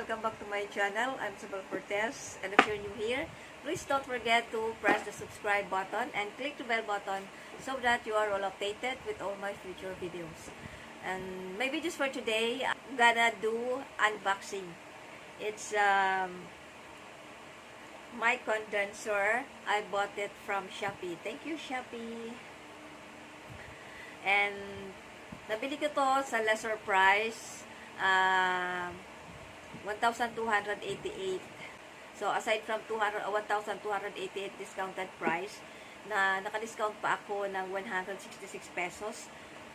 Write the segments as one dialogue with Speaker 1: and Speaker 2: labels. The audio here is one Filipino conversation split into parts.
Speaker 1: welcome back to my channel. I'm zabellefortes, and if you're new here, please don't forget to press the subscribe button and click the bell button so that you are all updated with all my future videos. And my videos for today, I'm gonna do unboxing. It's my condenser. I bought it from Shopee. Thank you, Shopee. And nabili ko to sa lesser price, 1,288. So, aside from 1,288 discounted price, na naka-discount pa ako ng 166 pesos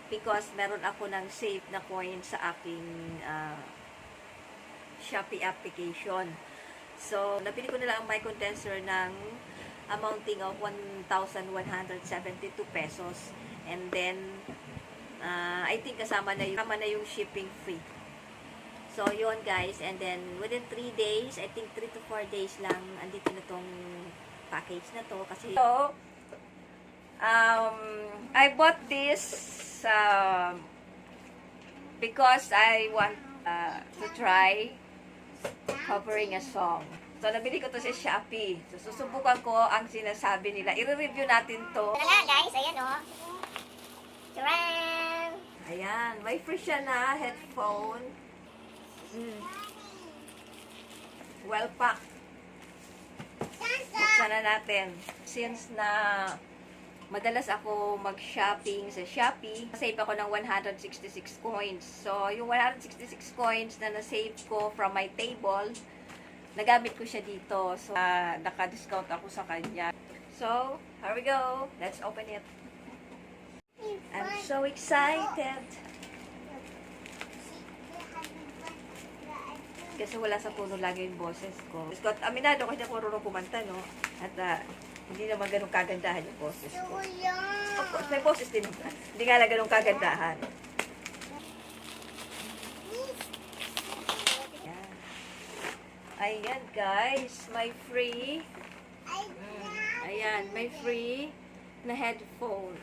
Speaker 1: because meron ako ng save na coin sa aking Shopee application. So, nabili ko nila ang my condenser ng amounting of 1,172 pesos. And then, I think kasama na yung shipping fee. So, yun guys. And then, within 3 days, I think 3 to 4 days lang, andito na tong package na to. Kasi, so, I bought this because I want to try covering a song. So, nabili ko to sa Shopee. So, susubukan ko ang sinasabi nila. I-review natin to.
Speaker 2: Wala guys, ayan o. Taran!
Speaker 1: Ayan, may free siya na headphone. Well packed. Buksan na natin. Since na madalas ako mag-shopping sa Shopee, save ako ng 166 coins. So, yung 166 coins na na-save ko from my table, nagamit ko siya dito. So, naka-discount ako sa kanya. So, here we go. Let's open it. I'm so excited. Kasi wala sa puno lagi yung boses ko. Aminado ko hindi ako marunong kumanta, no? At hindi naman ganun kagandahan yung boses ko. Of course, may boses din. Hindi nga lang ganun kagandahan. Ayan, guys. May free. Ayan, may free na headphone.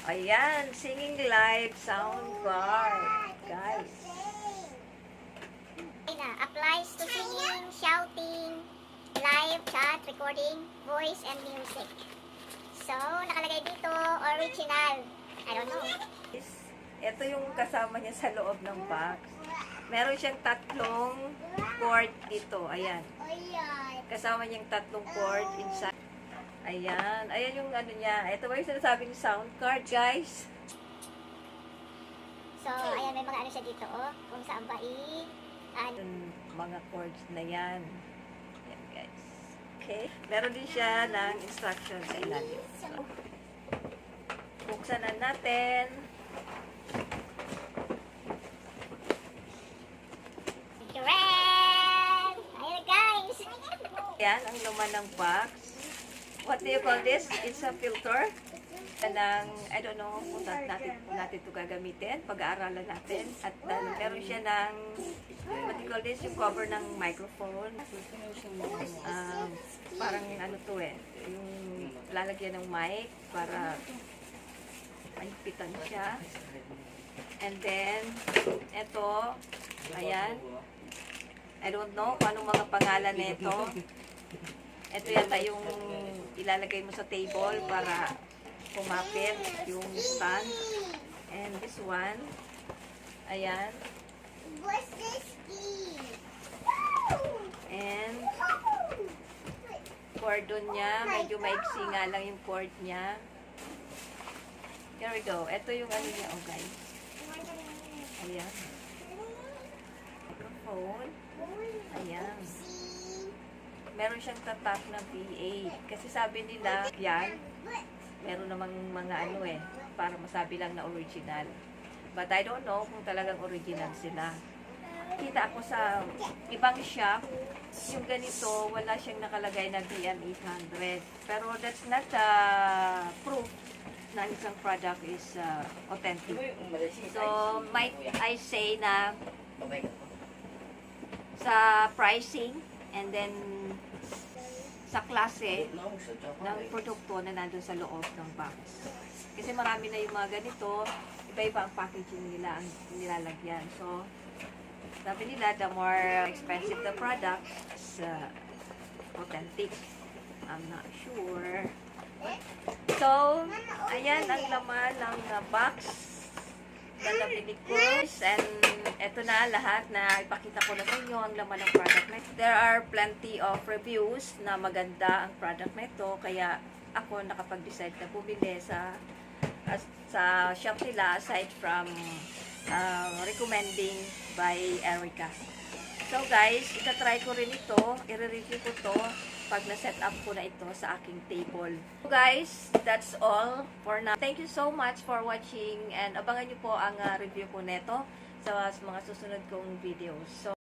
Speaker 1: Ayan, singing live sound card, guys.
Speaker 2: Applies to singing, shouting, live chat, recording, voice, and music. So, nakalagay dito, original. I don't know.
Speaker 1: Ito yung kasama niya sa loob ng box. Meron siyang tatlong cord dito. Ayan. Kasama niyang tatlong cord inside. Ayan. Ayan yung ano niya. Ito ba yung sinasabing sound card, guys?
Speaker 2: So, ayan, may mga ano siya dito, oh. Kung saan ba
Speaker 1: mga chords na yan. Ayan, guys. Okay. Meron din siya ng instructions sa ilalim. So, buksan na natin.
Speaker 2: Ayan, guys.
Speaker 1: Ayan, ang laman ng box. What do you call this? It's a filter. I don't know kung natin ito gagamitin. Pag-aaralan natin. At meron siya ng, what do you call this? Yung cover ng microphone. Parang ano to eh. Yung lalagyan ng mic para mahipitan siya. And then, ito, ayan. I don't know kung anong mga pangalan nito. Ito yata yung ilalagay mo sa table para kumapit yung stand. And this one, ayan. And cordon niya, medyo maiksi nga lang yung cord niya. Here we go. Ito yung ano niya, oh guys. Ayan. Microphone. Ayan. Meron siyang tatak na BA. Kasi sabi nila, yan, meron namang mga ano eh, para masabi lang na original. But I don't know kung talagang original sila. Kita ako sa ibang shop, yung ganito, wala siyang nakalagay na BM-800. Pero that's not proof na isang product is authentic. So, might I say na sa pricing, and then sa klase ng produkto na nandun sa loob ng box. Kasi marami na yung mga ganito, iba-iba ang packaging nila, ang nilalagyan. So, sabi nila, the more expensive the product, is authentic. I'm not sure. So, ayan ang laman ng box na nabili ko. And eto na lahat na ipakita ko na sa inyo ang laman ng product na ito. There are plenty of reviews na maganda ang product na ito. Kaya ako nakapag-decide na bumili sa shop nila aside from recommending by Erica. So guys, itatry ko rin ito. I-review ko to pag na-set up ko na ito sa aking table. So guys, that's all for now. Thank you so much for watching and abangan nyo po ang review ko neto sa mga susunod kong videos. So,